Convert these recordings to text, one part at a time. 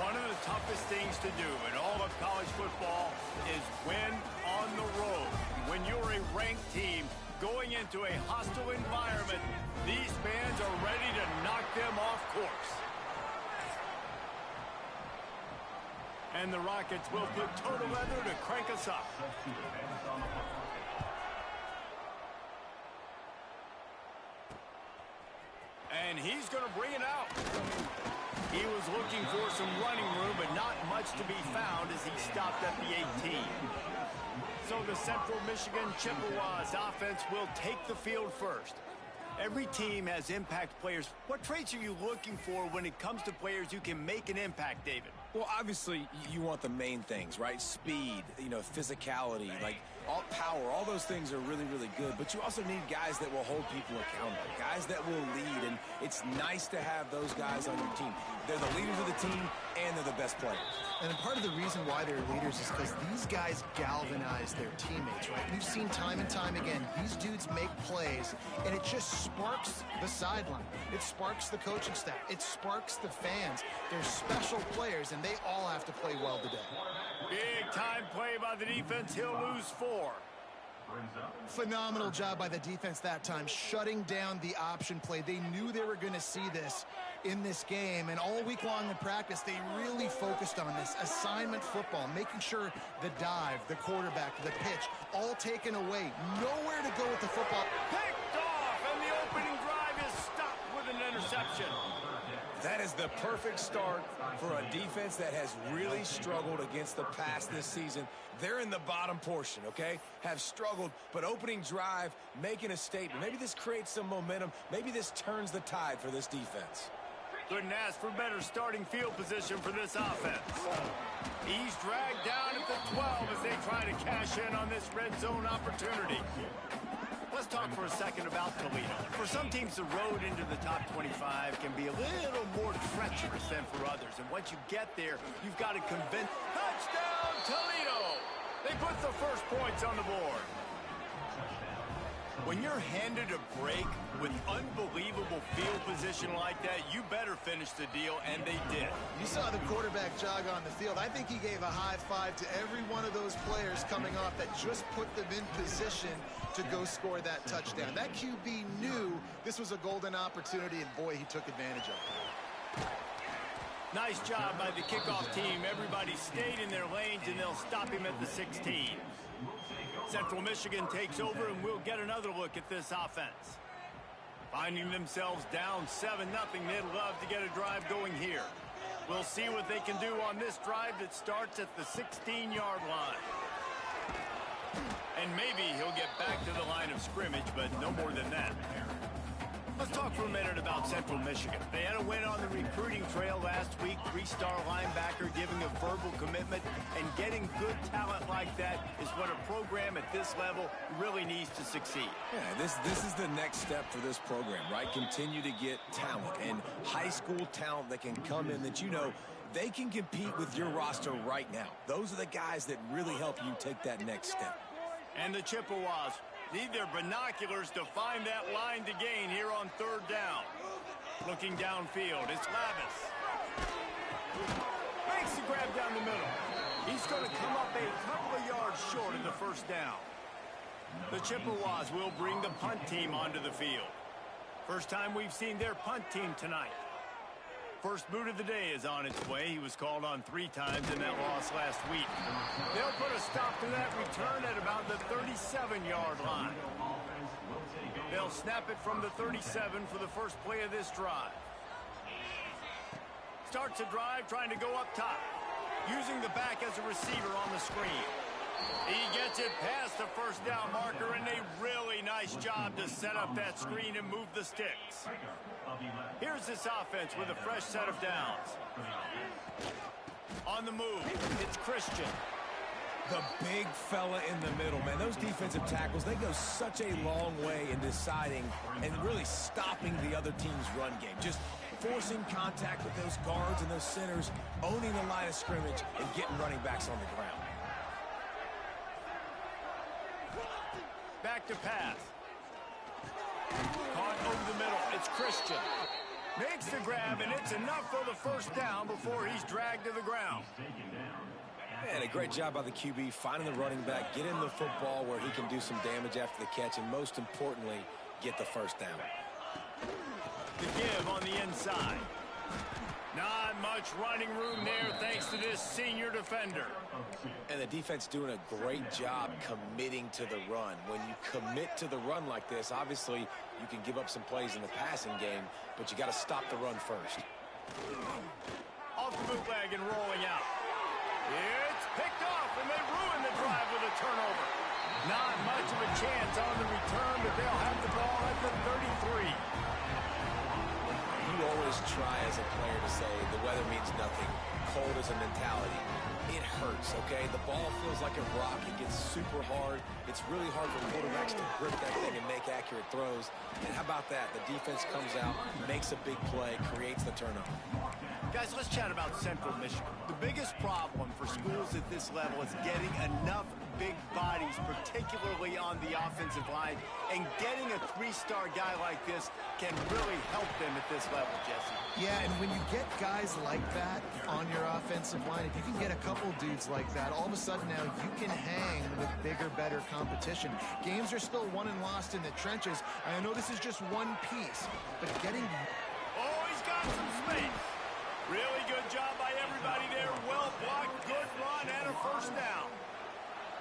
One of the toughest things to do in all of college football is win on the road. When you're a ranked team going into a hostile environment, these fans are ready to knock them off course. And the Rockets will put total leather to crank us up. And he's going to bring it out. He was looking for some running room, but not much to be found as he stopped at the 18. So the Central Michigan Chippewas offense will take the field first. Every team has impact players. What traits are you looking for when it comes to players who can make an impact, David? Well, obviously, you want the main things, right? Speed, physicality, like all power, all those things are really, really good. But you also need guys that will hold people accountable, guys that will lead. And it's nice to have those guys on your team. They're the leaders of the team, and they're the best players. And part of the reason why they're leaders is because these guys galvanize their teammates, right? We've seen time and time again, these dudes make plays, and it just sparks the sideline. It sparks the coaching staff. It sparks the fans. They're special players, and they all have to play well today. Big time play by the defense. He'll lose 4. Phenomenal job by the defense that time, shutting down the option play. They knew they were going to see this in this game, and all week long in practice, they really focused on this assignment football, making sure the dive, the quarterback, the pitch, all taken away. Nowhere to go with the football. Picked off, and the opening drive is stopped with an interception. That is the perfect start for a defense that has really struggled against the pass this season. They're in the bottom portion, okay? Have struggled, but opening drive, making a statement. Maybe this creates some momentum. Maybe this turns the tide for this defense. Couldn't ask for better starting field position for this offense. He's dragged down at the 12 as they try to cash in on this red zone opportunity. Let's talk for a second about Toledo. For some teams, the road into the top 25 can be a little more treacherous than for others. And once you get there, you've got to convince. Touchdown, Toledo! They put the first points on the board. When you're handed a break with unbelievable field position like that, you better finish the deal, and they did. You saw the quarterback jog on the field. I think he gave a high five to every one of those players coming off that just put them in position to go score that touchdown. That QB knew this was a golden opportunity, and boy, he took advantage of it. Nice job by the kickoff team. Everybody stayed in their lanes, and they'll stop him at the 16. Central Michigan takes over, and we'll get another look at this offense. Finding themselves down 7-0, they'd love to get a drive going here. We'll see what they can do on this drive that starts at the 16-yard line. And maybe he'll get back to the line of scrimmage, but no more than that. Let's talk for a minute about Central Michigan. They had a win on the recruiting trail last week. 3-star linebacker giving a verbal commitment, and getting good talent like that is what a program at this level really needs to succeed. Yeah, this is the next step for this program, right? Continue to get talent and high school talent that can come in that they can compete with your roster right now. Those are the guys that really help you take that next step. And the Chippewas need their binoculars to find that line to gain here on 3rd down. Looking downfield, it's Lavis. Makes the grab down the middle. He's going to come up a couple of yards short of the 1st down. The Chippewas will bring the punt team onto the field. First time we've seen their punt team tonight. First boot of the day is on its way. He was called on 3 times in that loss last week. They'll put a stop to that return at about the 37-yard line. They'll snap it from the 37 for the first play of this drive. Starts a drive trying to go up top, using the back as a receiver on the screen. He gets it past the 1st down marker, and a really nice job to set up that screen and move the sticks. Here's this offense with a fresh set of downs. On the move, it's Christian. The big fella in the middle, man. Those defensive tackles, they go such a long way in deciding and really stopping the other team's run game. Just forcing contact with those guards and those centers, owning the line of scrimmage, and getting running backs on the ground. Back to pass. Caught over the middle. It's Christian. Makes the grab, and it's enough for the first down before he's dragged to the ground. And a great job by the QB finding the running back, getting the football where he can do some damage after the catch, and most importantly, get the first down. The give on the inside. Not much running room there thanks to this senior defender. And the defense doing a great job committing to the run. When you commit to the run like this, obviously you can give up some plays in the passing game, but you got to stop the run first. Off the bootleg and rolling out. It's picked off, and they ruin the drive with a turnover. Not much of a chance on the return, but they'll have the ball at the 33. You always try as a player to say the weather means nothing. Cold is a mentality. It hurts, okay? The ball feels like a rock. It gets super hard. It's really hard for quarterbacks to grip that thing and make accurate throws. And how about that? The defense comes out, makes a big play, creates the turnover. Guys, let's chat about Central Michigan. The biggest problem for schools at this level is getting enough big bodies, particularly on the offensive line, and getting a three-star guy like this can really help them at this level, Jesse. Yeah, and when you get guys like that on your offensive line, if you can get a couple dudes like that, all of a sudden now you can hang with bigger, better competition. Games are still won and lost in the trenches. I know this is just one piece, but getting... Oh, he's got some space. Really good job by everybody there. Well blocked, good run, and a first down.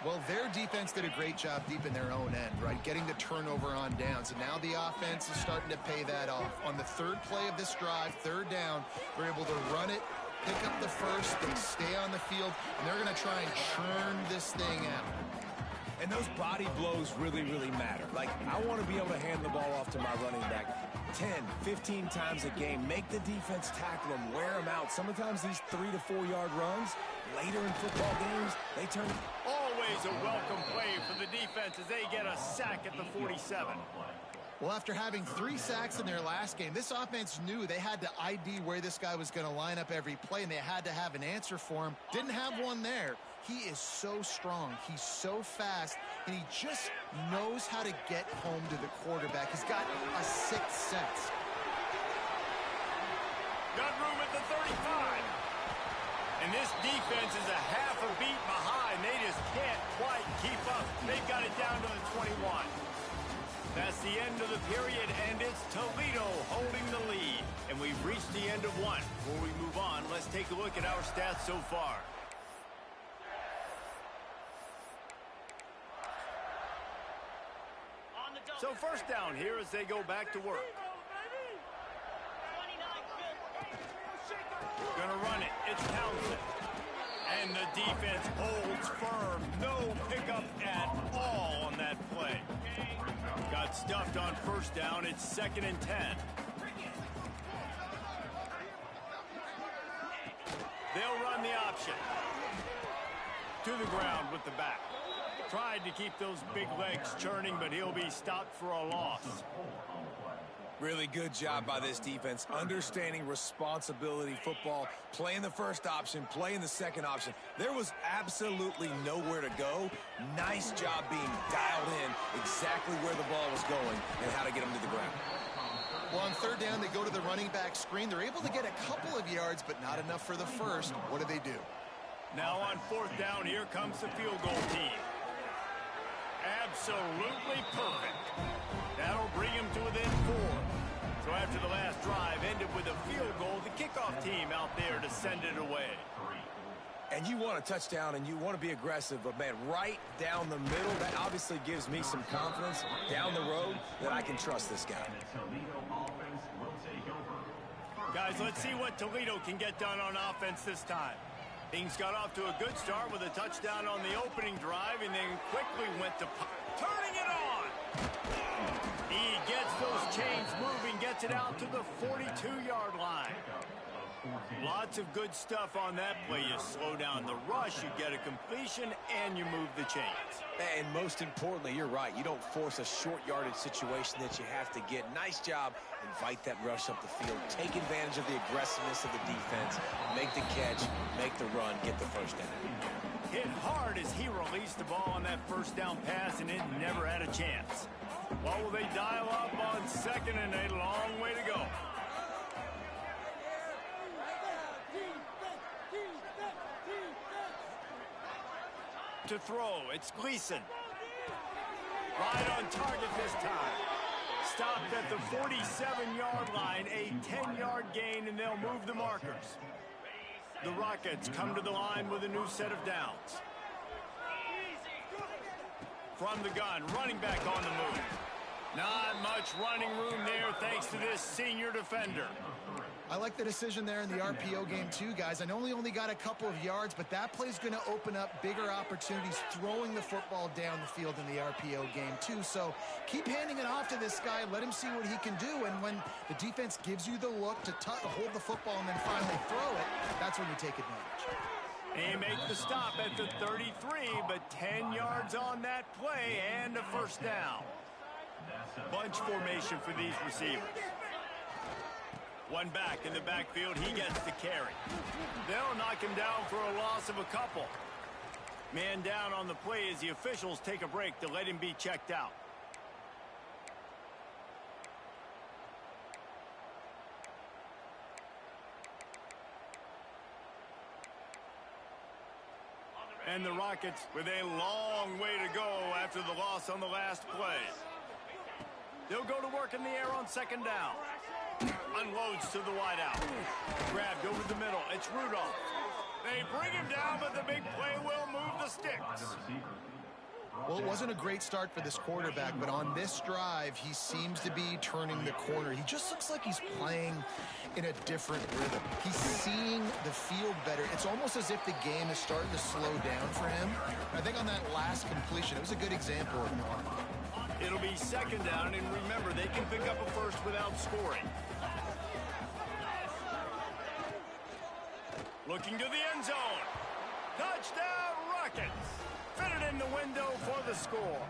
Well, their defense did a great job deep in their own end, right? Getting the turnover on downs. And now the offense is starting to pay that off. On the third play of this drive, third down, they're able to run it, pick up the first, they stay on the field, and they're going to try and churn this thing out. And those body blows really, really matter. Like, I want to be able to hand the ball off to my running back 10, 15 times a game. Make the defense tackle them, wear them out. Sometimes these 3 to 4 yard runs, later in football games, they turn... Always a welcome play for the defense as they get a sack at the 47. Well, after having 3 sacks in their last game, this offense knew they had to ID where this guy was going to line up every play, and they had to have an answer for him. Didn't have one there. He is so strong. He's so fast, and he just knows how to get home to the quarterback. He's got a sixth sense. Got room at the 35. And this defense is a half a beat behind. They just can't quite keep up. They've got it down to the 21. That's the end of the period, and it's Toledo holding the lead. And we've reached the end of one. Before we move on, let's take a look at our stats so far. So first down here as they go back to work. Gonna run it. It's Townsend. And the defense holds firm. No pickup at all on that play. Got stuffed on first down. It's 2nd and 10. They'll run the option. To the ground with the back. Tried to keep those big legs churning, but he'll be stopped for a loss. Really good job by this defense, understanding responsibility football, playing the first option, playing the second option. There was absolutely nowhere to go. Nice job being dialed in exactly where the ball was going and how to get him to the ground. Well, on third down, they go to the running back screen. They're able to get a couple of yards, but not enough for the first. What do? Now on 4th down, here comes the field goal team. Absolutely perfect. That'll bring him to within 4. So after the last drive ended with a field goal, the kickoff team out there to send it away. And you want a touchdown and you want to be aggressive, but man, right down the middle, that obviously gives me some confidence down the road that I can trust this guy. Guys, let's see what Toledo can get done on offense this time. Things got off to a good start with a touchdown on the opening drive and then quickly went to turning it on. He gets those chains moving, gets it out to the 42-yard line. Lots of good stuff on that play. You slow down the rush, you get a completion, and you move the chains. And most importantly, you're right. You don't force a short yardage situation that you have to get. Nice job. Invite that rush up the field. Take advantage of the aggressiveness of the defense. Make the catch, make the run, get the first down. Hit hard as he released the ball on that first down pass, and it never had a chance. What will they dial up on 2nd and a long way to go? to throw. It's Gleason. Right on target this time. Stopped at the 47-yard line, a 10-yard gain, and they'll move the markers. The Rockets come to the line with a new set of downs. From the gun, running back on the move. Not much running room there thanks to this senior defender. I like the decision there in the RPO game too, guys. I know he only got a couple of yards, but that play's going to open up bigger opportunities throwing the football down the field in the RPO game too. So keep handing it off to this guy. Let him see what he can do. And when the defense gives you the look to hold the football and then finally throw it, that's when you take advantage. He makes the stop at the 33, but 10 yards on that play and a first down. Bunch formation for these receivers. One back in the backfield, he gets the carry. They'll knock him down for a loss of a couple. Man down on the play as the officials take a break to let him be checked out. And the Rockets with a long way to go after the loss on the last play. They'll go to work in the air on second down. Unloads to the wideout. Grabbed over the middle. It's Rudolph. They bring him down, but the big play will move the sticks. Well, it wasn't a great start for this quarterback, but on this drive, he seems to be turning the corner. He just looks like he's playing in a different rhythm. He's seeing the field better. It's almost as if the game is starting to slow down for him. I think on that last completion, it was a good example of it. It'll be second down, and remember, they can pick up a first without scoring. Looking to the end zone. Touchdown, Rockets. Fitted in the window for the score.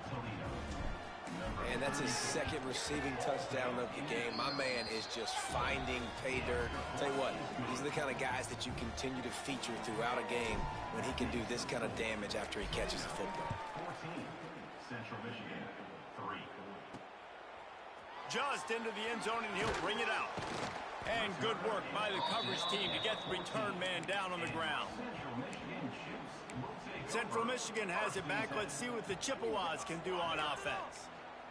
And that's his second receiving touchdown of the game. My man is just finding pay dirt. Tell you what, these are the kind of guys that you continue to feature throughout a game when he can do this kind of damage after he catches the football. 14, Central Michigan, 3. Just into the end zone, and he'll bring it out. And good work by the coverage team to get the return man down on the ground. Central Michigan has it back. Let's see what the Chippewas can do on offense.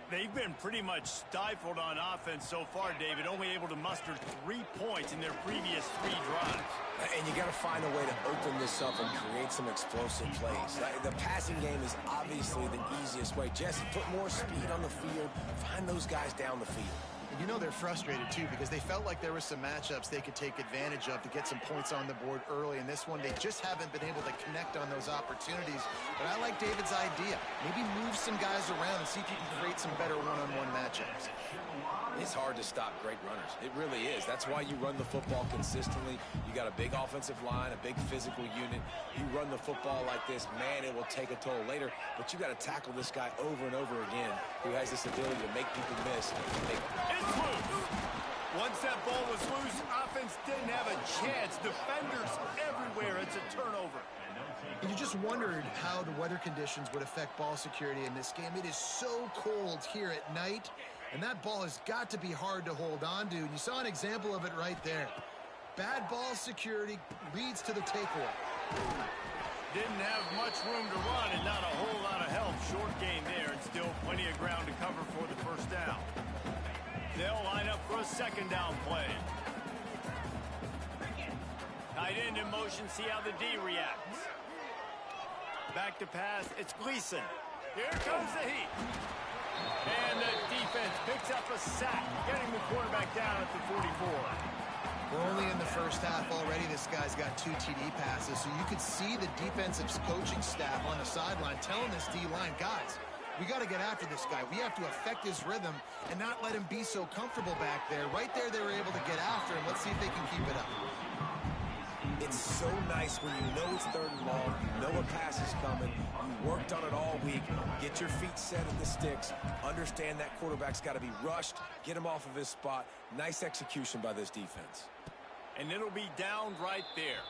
They've been pretty much stifled on offense so far, David, only able to muster 3 points in their previous 3 drives. And you got to find a way to open this up and create some explosive plays. The passing game is obviously the easiest way. Jesse, put more speed on the field. Find those guys down the field. You know they're frustrated, too, because they felt like there were some matchups they could take advantage of to get some points on the board early. In this one, they just haven't been able to connect on those opportunities. But I like David's idea. Maybe move some guys around and see if you can create some better one-on-one matchups. It's hard to stop great runners. It really is. That's why you run the football consistently. You got a big offensive line, a big physical unit. You run the football like this, man, it will take a toll later. But you got to tackle this guy over and over again who has this ability to make people miss. It's loose. Once that ball was loose, offense didn't have a chance. Defenders everywhere. It's a turnover. And you just wondered how the weather conditions would affect ball security in this game. It is so cold here at night, and that ball has got to be hard to hold on to. And you saw an example of it right there. Bad ball security leads to the takeaway. Didn't have much room to run and not a whole lot of help. Short gain there, and still plenty of ground to cover for the first down. They'll line up for a second down play. Tight end in motion, see how the D reacts. Back to pass, it's Gleason. Here comes the heat. And the defense picks up a sack, getting the quarterback down at the 44. We're only in the first half already. This guy's got 2 TD passes, so you could see the defensive coaching staff on the sideline telling this D-line, guys, we got to get after this guy. We have to affect his rhythm and not let him be so comfortable back there. Right there, they were able to get after him. Let's see if they can keep it up. It's so nice when you know it's 3rd and long, you know a pass is coming, you worked on it all week, get your feet set at the sticks, understand that quarterback's got to be rushed, get him off of his spot. Nice execution by this defense. And it'll be down right there.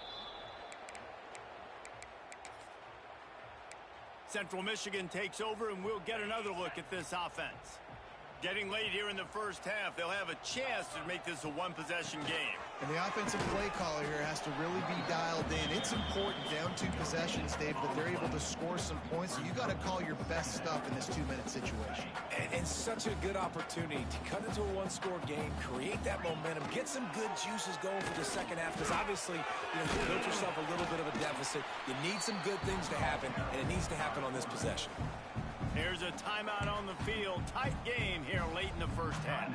Central Michigan takes over, and we'll get another look at this offense. Getting late here in the first half, they'll have a chance to make this a one-possession game. And the offensive play caller here has to really be dialed in. It's important down 2 possessions, Dave, that they're able to score some points. So you got to call your best stuff in this 2-minute situation. And such a good opportunity to cut into a one-score game, create that momentum, get some good juices going for the second half. Because obviously, you built yourself a little bit of a deficit. You need some good things to happen, and it needs to happen on this possession. Here's a timeout on the field. Tight game here late in the first half.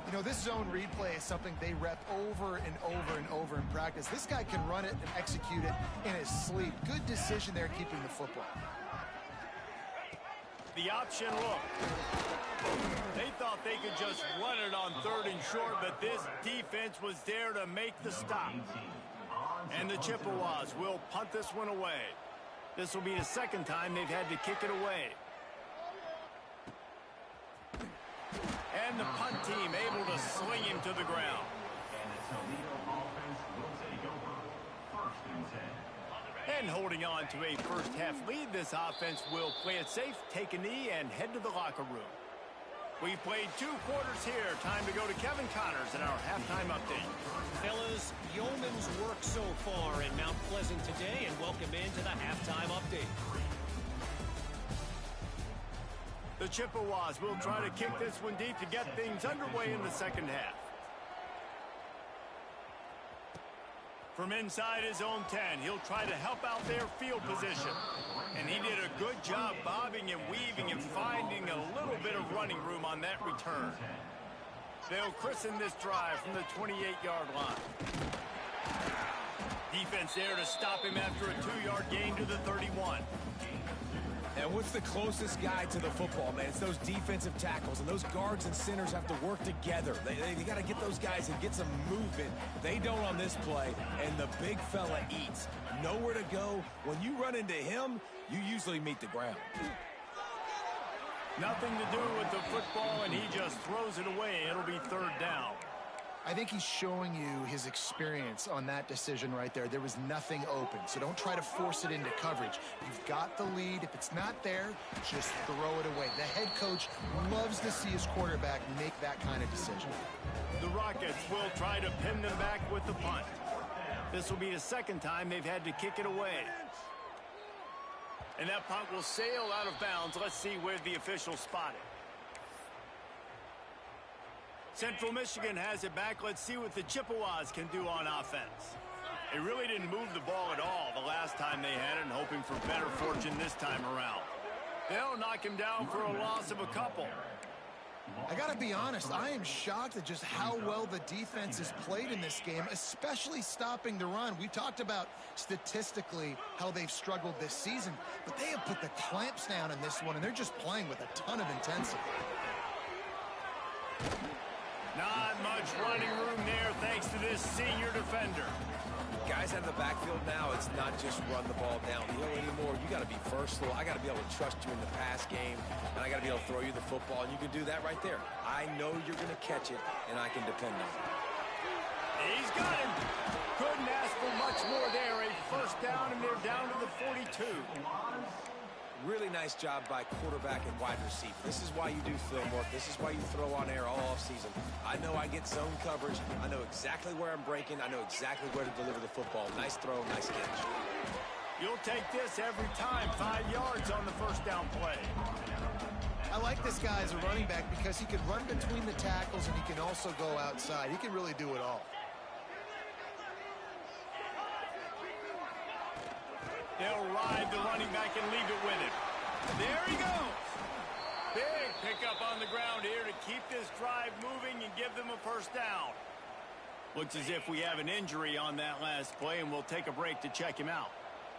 You know, this zone replay is something they rep over and over and over in practice. This guy can run it and execute it in his sleep. Good decision there keeping the football. The option look. They thought they could just run it on 3rd and short, but this defense was there to make the stop. And the Chippewas will punt this one away. This will be the second time they've had to kick it away. And the punt team able to sling him to the ground. And the Toledo offense will take over. 1st and 10. And holding on to a first-half lead, this offense will play it safe, take a knee, and head to the locker room. We've played 2 quarters here. Time to go to Kevin Connors in our halftime update. Fellas, yeoman's work so far in Mount Pleasant today, and welcome into the halftime update. The Chippewas will try to kick this one deep to get things underway in the second half. From inside his own 10, he'll try to help out their field position. And he did a good job bobbing and weaving and finding a little bit of running room on that return. They'll christen this drive from the 28-yard line. Defense there to stop him after a 2-yard gain to the 31. And what's the closest guy to the football, man? It's those defensive tackles, and those guards and centers have to work together. They got to get those guys and get some movement. They don't on this play, and the big fella eats. Nowhere to go. When you run into him, you usually meet the ground. Nothing to do with the football, and he just throws it away. It'll be 3rd down. I think he's showing you his experience on that decision right there. There was nothing open, so don't try to force it into coverage. You've got the lead. If it's not there, just throw it away. The head coach loves to see his quarterback make that kind of decision. The Rockets will try to pin them back with the punt. This will be the second time they've had to kick it away. And that punt will sail out of bounds. Let's see where the officials spot it. Central Michigan has it back. Let's see what the Chippewas can do on offense. They really didn't move the ball at all the last time they had it, and hoping for better fortune this time around. They'll knock him down for a loss of a couple. I got to be honest, I am shocked at just how well the defense has played in this game, especially stopping the run. We talked about statistically how they've struggled this season, but they have put the clamps down in this one, and they're just playing with a ton of intensity. Not much running room there thanks to this senior defender. Guys out of the backfield now, it's not just run the ball downhill anymore. You got to be versatile. I got to be able to trust you in the pass game, and I got to be able to throw you the football, and you can do that right there. I know you're going to catch it, and I can depend on it. He's got him. Couldn't ask for much more there. A 1st down, and they're down to the 42. Really nice job by quarterback and wide receiver. This is why you do film work. This is why you throw on air all offseason. I know I get zone coverage. I know exactly where I'm breaking. I know exactly where to deliver the football. Nice throw, nice catch. You'll take this every time. 5 yards on the 1st down play. I like this guy as a running back because he can run between the tackles and he can also go outside. He can really do it all. They'll ride the running back and leave it with him. There he goes. Big pickup on the ground here to keep this drive moving and give them a 1st down. Looks as if we have an injury on that last play, and we'll take a break to check him out.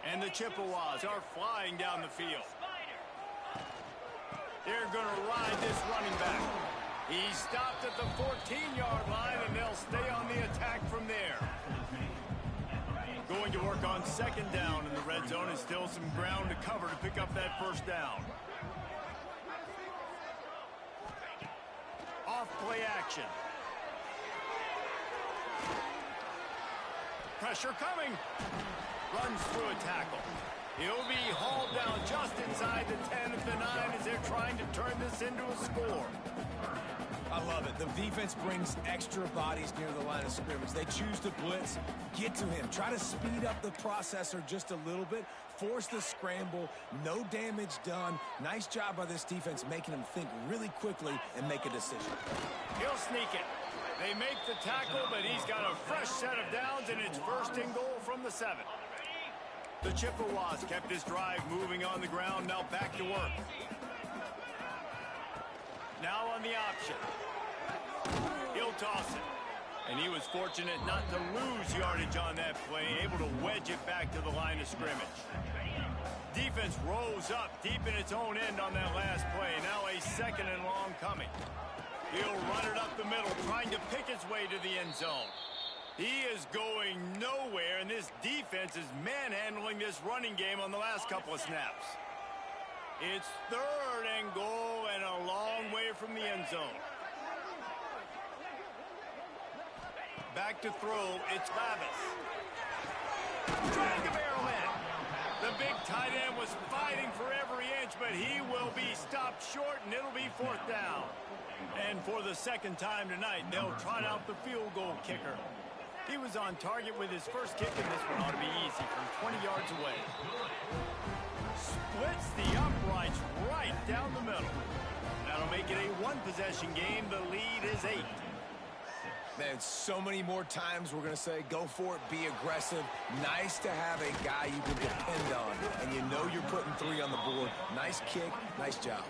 And the Chippewas are flying down the field. They're going to ride this running back. He stopped at the 14-yard line, and they'll stay on the attack from there. Going to work on 2nd down in the red zone, and still some ground to cover to pick up that 1st down. Off play action. Pressure coming. Runs through a tackle. He'll be hauled down just inside the 10 of the 9 as they're trying to turn this into a score. love it. The defense brings extra bodies near the line of scrimmage. They choose to blitz, get to him, try to speed up the processor just a little bit, force the scramble, no damage done. Nice job by this defense making him think really quickly and make a decision. He'll sneak it. They make the tackle, but he's got a fresh set of downs, and it's first and goal from the 7. The Chippewas kept this drive moving on the ground. Now back to work. Now on the option. He'll toss it. And he was fortunate not to lose yardage on that play, able to wedge it back to the line of scrimmage. Defense rose up deep in its own end on that last play. Now a second and long coming. He'll run it up the middle, trying to pick his way to the end zone. He is going nowhere, and this defense is manhandling this running game on the last couple of snaps. It's third and goal and a long way from the end zone. Back to throw, it's Lavis. Trying to barrel in. The big tight end was fighting for every inch, but he will be stopped short, and it'll be fourth down. And for the second time tonight, they'll trot out the field goal kicker. He was on target with his first kick, and this one ought to be easy from 20 yards away. Splits the uprights right down the middle. That'll make it a one-possession game. The lead is 8. Man, so many more times we're going to say, go for it, be aggressive. Nice to have a guy you can depend on, and you know you're putting 3 on the board. Nice kick, nice job.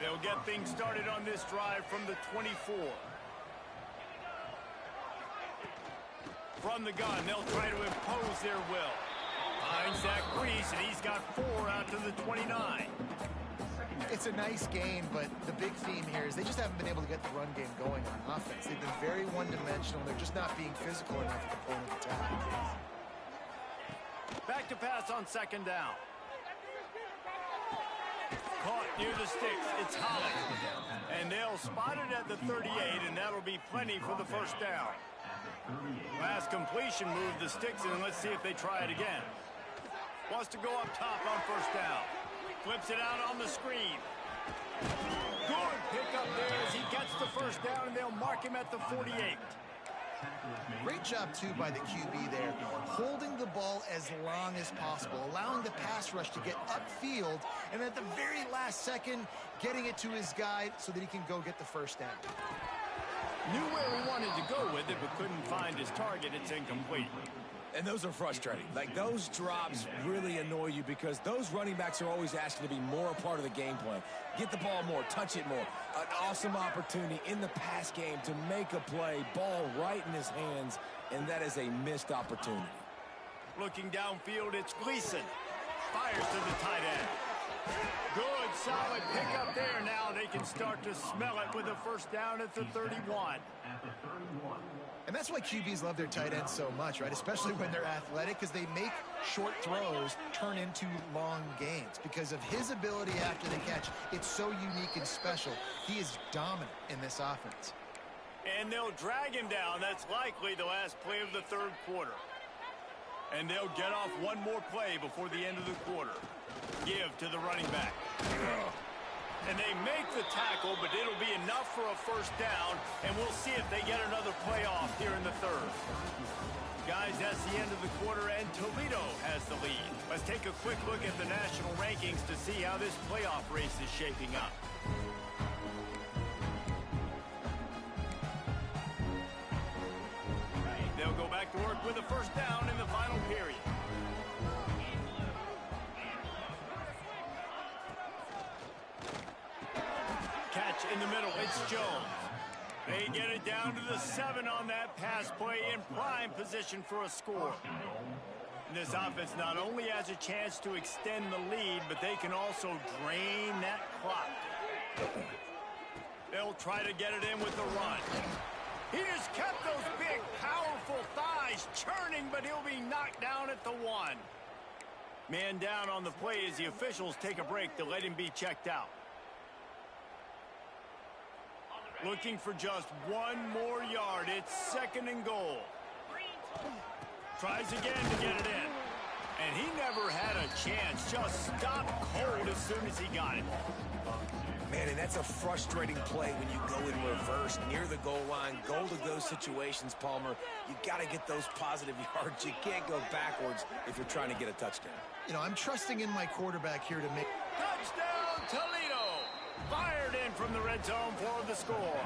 They'll get things started on this drive from the 24. From the gun, they'll try to impose their will. Finds that crease, and he's got 4 out to the 29. It's a nice game, but the big theme here is they just haven't been able to get the run game going on offense. They've been very one-dimensional. They're just not being physical enough at the point of attack. Back to pass on second down. Caught near the sticks. It's Holly. And they'll spot it at the 38, and that'll be plenty for the first down. Last completion moved the sticks, and let's see if they try it again. Wants to go up top on first down. Flips it out on the screen. Good pickup there as he gets the first down, and they'll mark him at the 48. Great job, too, by the QB there, holding the ball as long as possible, allowing the pass rush to get upfield, and at the very last second, getting it to his guy so that he can go get the first down. Knew where he wanted to go with it, but couldn't find his target. It's incomplete. And those are frustrating. Like, those drops really annoy you because those running backs are always asking to be more a part of the game plan. Get the ball more, touch it more. An awesome opportunity in the pass game to make a play, ball right in his hands, and that is a missed opportunity. Looking downfield, it's Gleason. Fires to the tight end. Good, solid pickup there. Now they can start to smell it with a first down at the 31. And that's why QBs love their tight ends so much, right? Especially when they're athletic, because they make short throws turn into long gains. Because of his ability after the catch, it's so unique and special. He is dominant in this offense. And they'll drag him down. That's likely the last play of the third quarter. And they'll get off one more play before the end of the quarter. Give to the running back. And they make the tackle, but it'll be enough for a first down, and we'll see if they get another play off here in the third. Guys, that's the end of the quarter, and Toledo has the lead. Let's take a quick look at the national rankings to see how this playoff race is shaping up. They'll go back to work with a first down in the final period. Catch in the middle, it's Jones. They get it down to the 7 on that pass play in prime position for a score. And this offense not only has a chance to extend the lead, but they can also drain that clock. They'll try to get it in with the run. He just kept those big, powerful thighs churning, but he'll be knocked down at the 1. Man down on the play as the officials take a break to let him be checked out. Looking for just one more yard. It's second and goal. Tries again to get it in. And he never had a chance. Just stopped cold as soon as he got it. Man, and that's a frustrating play when you go in reverse near the goal line. Goal to go situations, Palmer. You got to get those positive yards. You can't go backwards if you're trying to get a touchdown. You know, I'm trusting in my quarterback here to make... Touchdown, Toledo! Fired in from the red zone for the score.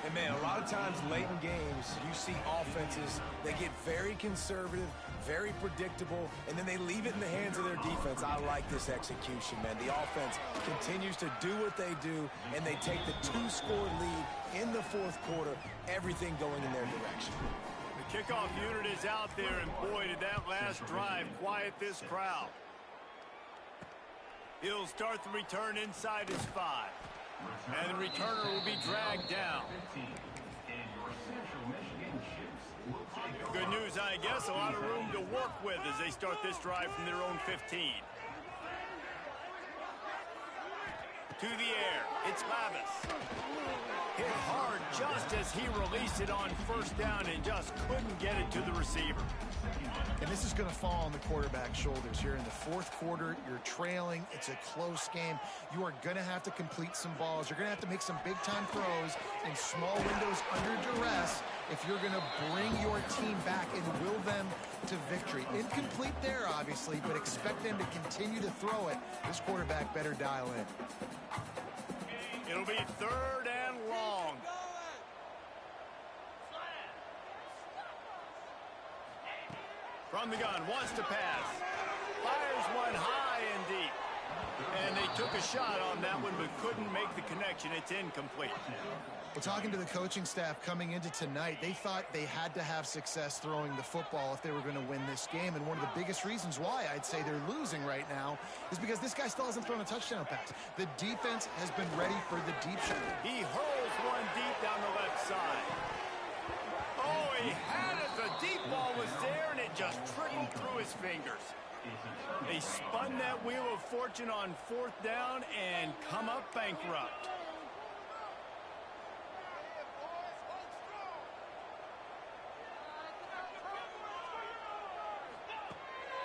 And, man, a lot of times late in games, you see offenses, they get very conservative, very predictable, and then they leave it in the hands of their defense. I like this execution, man. The offense continues to do what they do, and they take the 2-score lead in the fourth quarter, everything going in their direction. The kickoff unit is out there, and boy, did that last drive quiet this crowd. He'll start the return inside his 5. And the returner will be dragged down. Good news, I guess. A lot of room to work with as they start this drive from their own 15. To the air. It's Lavis. Hit hard just as he released it on first down and just couldn't get it to the receiver. And this is going to fall on the quarterback's shoulders here in the fourth quarter. You're trailing. It's a close game. You are going to have to complete some balls. You're going to have to make some big-time throws in small windows under duress if you're going to bring your team back and will them to victory. Incomplete there, obviously, but expect them to continue to throw it. This quarterback better dial in. It'll be 3rd and long. From the gun, wants to pass. Fires one high and deep. And they took a shot on that one, but couldn't make the connection. It's incomplete. Well, talking to the coaching staff coming into tonight, they thought they had to have success throwing the football if they were going to win this game. And one of the biggest reasons why I'd say they're losing right now is because this guy still hasn't thrown a touchdown pass. The defense has been ready for the deep shot. He hurls one deep down the left side. Oh, he had it. The deep ball was there, and it just trickled through his fingers. They spun that wheel of fortune on 4th down and come up bankrupt.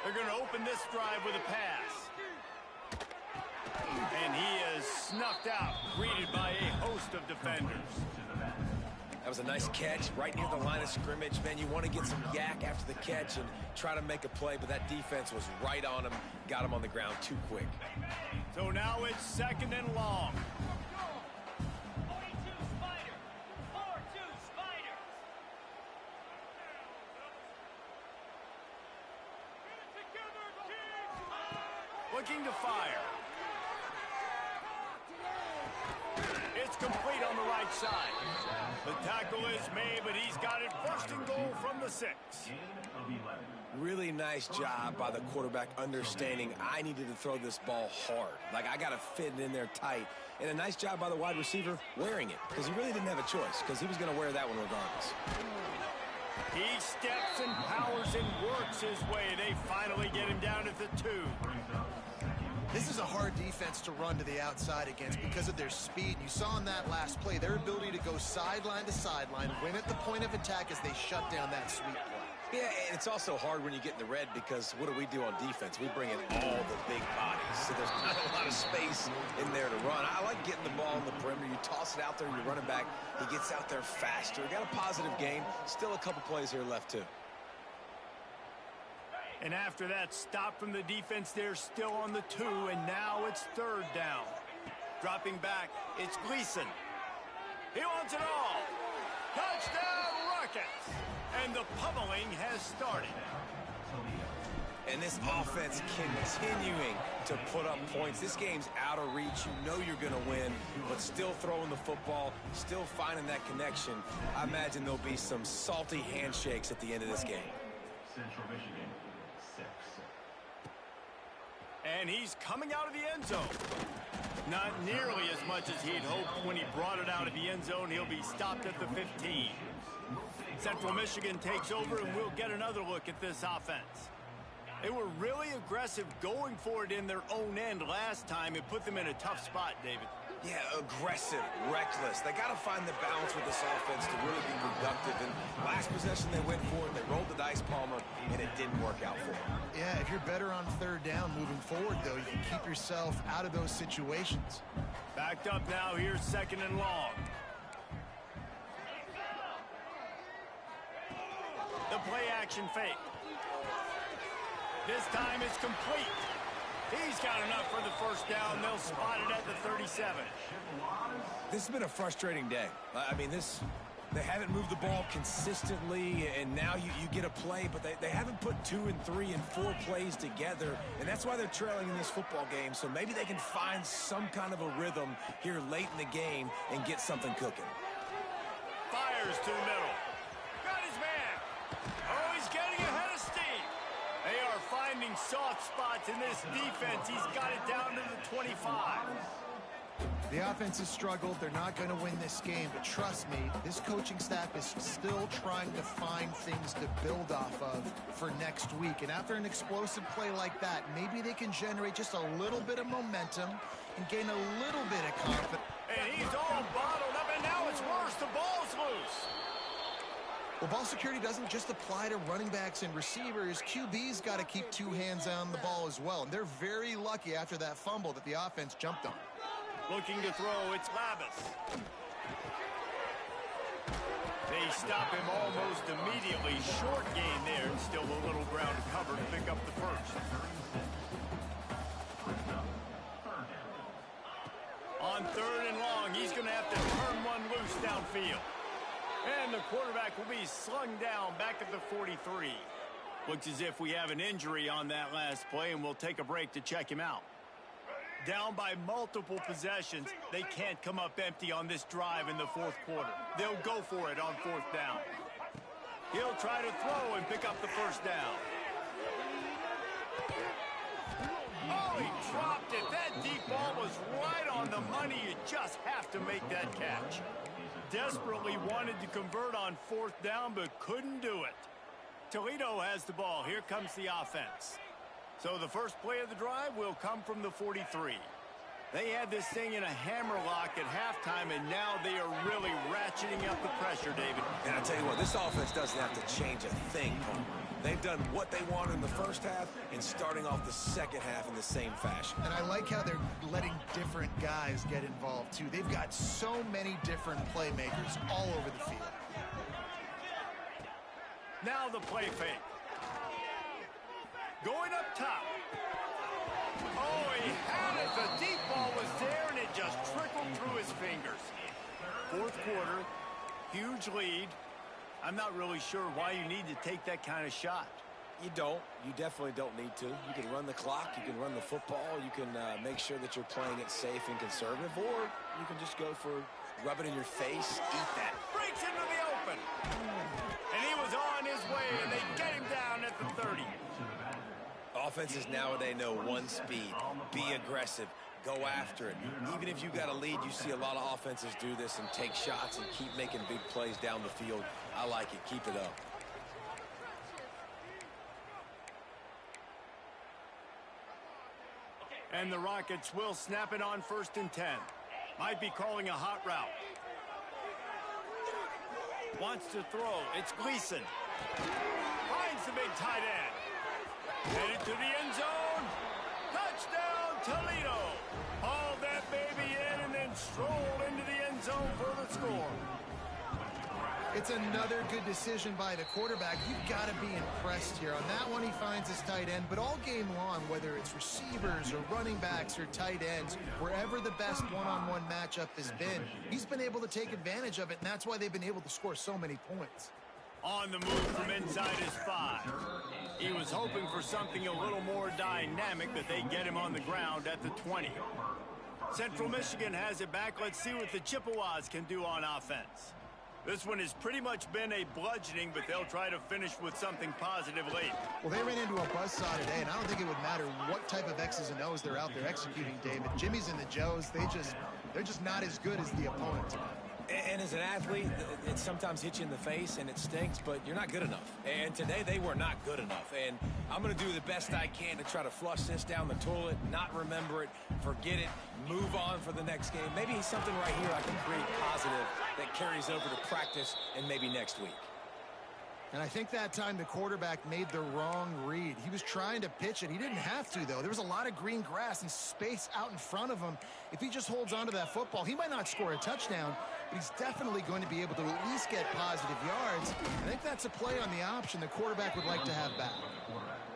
They're going to open this drive with a pass. And he is snuffed out, greeted by a host of defenders. That was a nice catch right near the line of scrimmage. Man, you want to get some yak after the catch and try to make a play, but that defense was right on him, got him on the ground too quick. So now it's 2nd and long. Looking to fire. It's complete on the right side. The tackle is made, but he's got it 1st and goal from the 6. Really nice job by the quarterback understanding I needed to throw this ball hard. Like, I got to fit it in there tight. And a nice job by the wide receiver wearing it, because he really didn't have a choice, because he was going to wear that one regardless. He steps and powers and works his way. They finally get him down at the 2. This is a hard defense to run to the outside against because of their speed. You saw in that last play their ability to go sideline to sideline, win at the point of attack as they shut down that sweep play. Yeah, and it's also hard when you get in the red because what do we do on defense? We bring in all the big bodies, so there's not a lot of space in there to run. I like getting the ball in the perimeter. You toss it out there, you're running back. He gets out there faster. Got a positive game. Still a couple plays here left, too. And after that stop from the defense, they're still on the 2, and now it's 3rd down. Dropping back, it's Gleason. He wants it all. Touchdown, Rockets! And the pummeling has started. And this offense continuing to put up points. This game's out of reach. You know you're going to win, but still throwing the football, still finding that connection. I imagine there'll be some salty handshakes at the end of this game. Central Michigan, 6. And he's coming out of the end zone. Not nearly as much as he'd hoped when he brought it out of the end zone. He'll be stopped at the 15. Central Michigan takes over, and we'll get another look at this offense. They were really aggressive going for it in their own end last time. It put them in a tough spot, David. Yeah, aggressive, reckless. They got to find the balance with this offense to really be productive. And last possession they went for it, they rolled the dice, Palmer, and it didn't work out for them. Yeah, if you're better on third down moving forward, though, you can keep yourself out of those situations. Backed up now, here's 2nd and long. The play action fake. This time it's complete. He's got enough for the first down. They'll spot it at the 37. This has been a frustrating day. I mean, they haven't moved the ball consistently, and now you get a play, but they haven't put 2 and 3 and 4 plays together, and that's why they're trailing in this football game. So maybe they can find some kind of a rhythm here late in the game and get something cooking. Fires to the middle. Got his man. Oh, he's getting ahead of steam. They are finding soft spots in this defense. He's got it down to the 25. The offense has struggled. They're not going to win this game, but trust me, this coaching staff is still trying to find things to build off of for next week. And after an explosive play like that, maybe they can generate just a little bit of momentum and gain a little bit of confidence. And he's all bottled up, and now it's worse. The ball's loose. Well, ball security doesn't just apply to running backs and receivers. QB's got to keep 2 hands on the ball as well. And they're very lucky after that fumble that the offense jumped on. Looking to throw, it's Lavis. They stop him almost immediately. Short gain there, and still a little ground to cover to pick up the first. On 3rd and long, he's going to have to turn one loose downfield. And the quarterback will be slung down back at the 43. Looks as if we have an injury on that last play, and we'll take a break to check him out. Down by multiple possessions, they can't come up empty on this drive in the 4th quarter. They'll go for it on 4th down. He'll try to throw and pick up the first down. Oh, he dropped it. That deep ball was right on the money. You just have to make that catch. Desperately wanted to convert on 4th down, but couldn't do it. Toledo has the ball. Here comes the offense. So the first play of the drive will come from the 43. They had this thing in a hammerlock at halftime, and now they are really ratcheting up the pressure, David. And I tell you what, this offense doesn't have to change a thing, Palmer. They've done what they wanted in the first half and starting off the second half in the same fashion. And I like how they're letting different guys get involved, too. They've got so many different playmakers all over the field. Now the play fake. Going up top. Oh, he had it. The deep ball was there, and it just trickled through his fingers. 4th quarter, huge lead. I'm not really sure why you need to take that kind of shot. You don't. You definitely don't need to. You can run the clock. You can run the football. You can make sure that you're playing it safe and conservative, or you can just go for rub it in your face, eat that. Breaks into the open. And he was on his way, and they get him down at the 30. Offenses nowadays know one speed. Be aggressive. Go after it. Even if you got a lead, you see a lot of offenses do this and take shots and keep making big plays down the field. I like it. Keep it up. And the Rockets will snap it on 1st and 10. Might be calling a hot route. Wants to throw. It's Gleason. Finds the big tight end. Headed to the end zone. Touchdown, Toledo. Hauled that baby in and then strolled into the end zone for the score. It's another good decision by the quarterback. You've got to be impressed here. On that one, he finds his tight end. But all game long, whether it's receivers or running backs or tight ends, wherever the best one-on-one matchup has been, he's been able to take advantage of it, and that's why they've been able to score so many points. On the move from inside his 5. He was hoping for something a little more dynamic, but they get him on the ground at the 20. Central Michigan has it back. Let's see what the Chippewas can do on offense. This one has pretty much been a bludgeoning, but they'll try to finish with something positive late. Well, they ran into a buzzsaw today, and I don't think it would matter what type of X's and O's they're out there executing, David. Jimmy's and the Joes, they're just not as good as the opponent. And as an athlete, it sometimes hits you in the face and it stinks, but you're not good enough. And today they were not good enough. And I'm going to do the best I can to try to flush this down the toilet, not remember it, forget it, move on for the next game. Maybe something right here I can create positive that carries over to practice and maybe next week. And I think that time the quarterback made the wrong read. He was trying to pitch it. He didn't have to, though. There was a lot of green grass and space out in front of him. If he just holds on to that football, he might not score a touchdown, but he's definitely going to be able to at least get positive yards. I think that's a play on the option the quarterback would like to have back.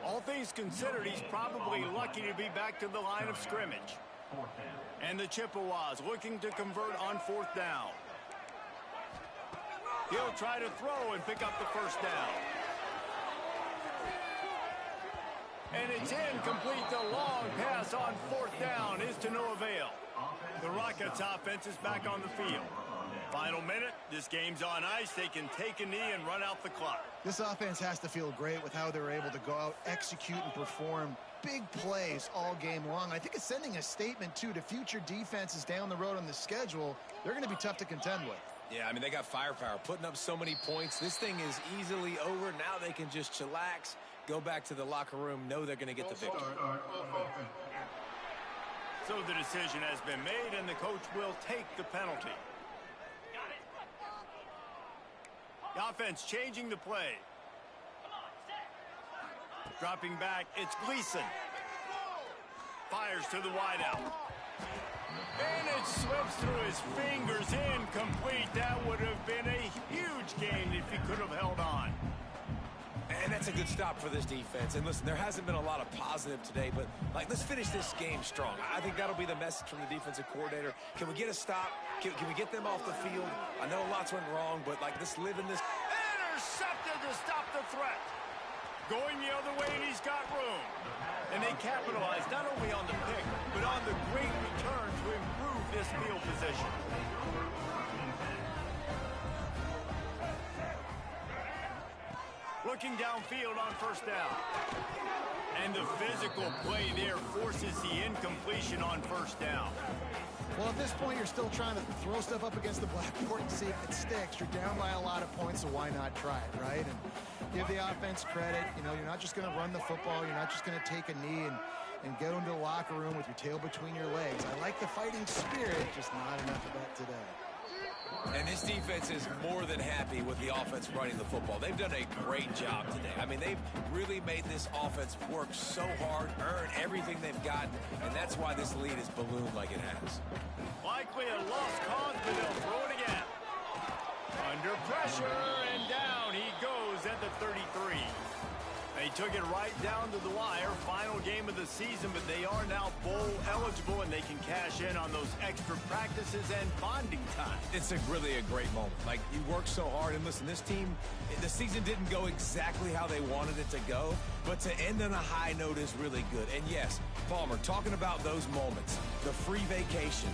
All things considered, he's probably lucky to be back to the line of scrimmage. And the Chippewas looking to convert on 4th down. He'll try to throw and pick up the first down. And it's incomplete. The long pass on 4th down is to no avail. The Rockets offense is back on the field. Final minute. This game's on ice. They can take a knee and run out the clock. This offense has to feel great with how they're able to go out, execute, and perform big plays all game long. I think it's sending a statement, too, to future defenses down the road on the schedule. They're going to be tough to contend with. Yeah, I mean, they got firepower, putting up so many points. This thing is easily over. Now they can just chillax, go back to the locker room, know they're going to get the victory. So the decision has been made, and the coach will take the penalty. The offense changing the play. Dropping back, it's Gleason. Fires to the wideout. And it slips through his fingers, incomplete. That would have been a huge gain if he could have held on. And that's a good stop for this defense. And listen, there hasn't been a lot of positive today, but let's finish this game strong. I think that'll be the message from the defensive coordinator. Can we get a stop? Can we get them off the field? I know lots went wrong, but let's live in this. Intercepted to stop the threat. Going the other way, and he's got room. And they capitalize not only on the pick, but on the great return to improve this field position. Looking downfield on 1st down. And the physical play there forces the incompletion on 1st down. Well, at this point, you're still trying to throw stuff up against the blackboard and see if it sticks. You're down by a lot of points, so why not try it, right? And give the offense credit. You know, you're not just going to run the football. You're not just going to take a knee and go into the locker room with your tail between your legs. I like the fighting spirit, just not enough of that today. And this defense is more than happy with the offense running the football. They've done a great job today. I mean, they've really made this offense work so hard, earn everything they've gotten, and that's why this lead has ballooned like it has. Likely a lost cause, but they'll throw it again. Under pressure, and down he goes at the 33. They took it right down to the wire. Final game of the season, but they are now bowl eligible, and they can cash in on those extra practices and bonding time. It's really a great moment. You work so hard, and listen, this team, the season didn't go exactly how they wanted it to go, but to end on a high note is really good. And yes, Palmer, talking about those moments, the free vacation,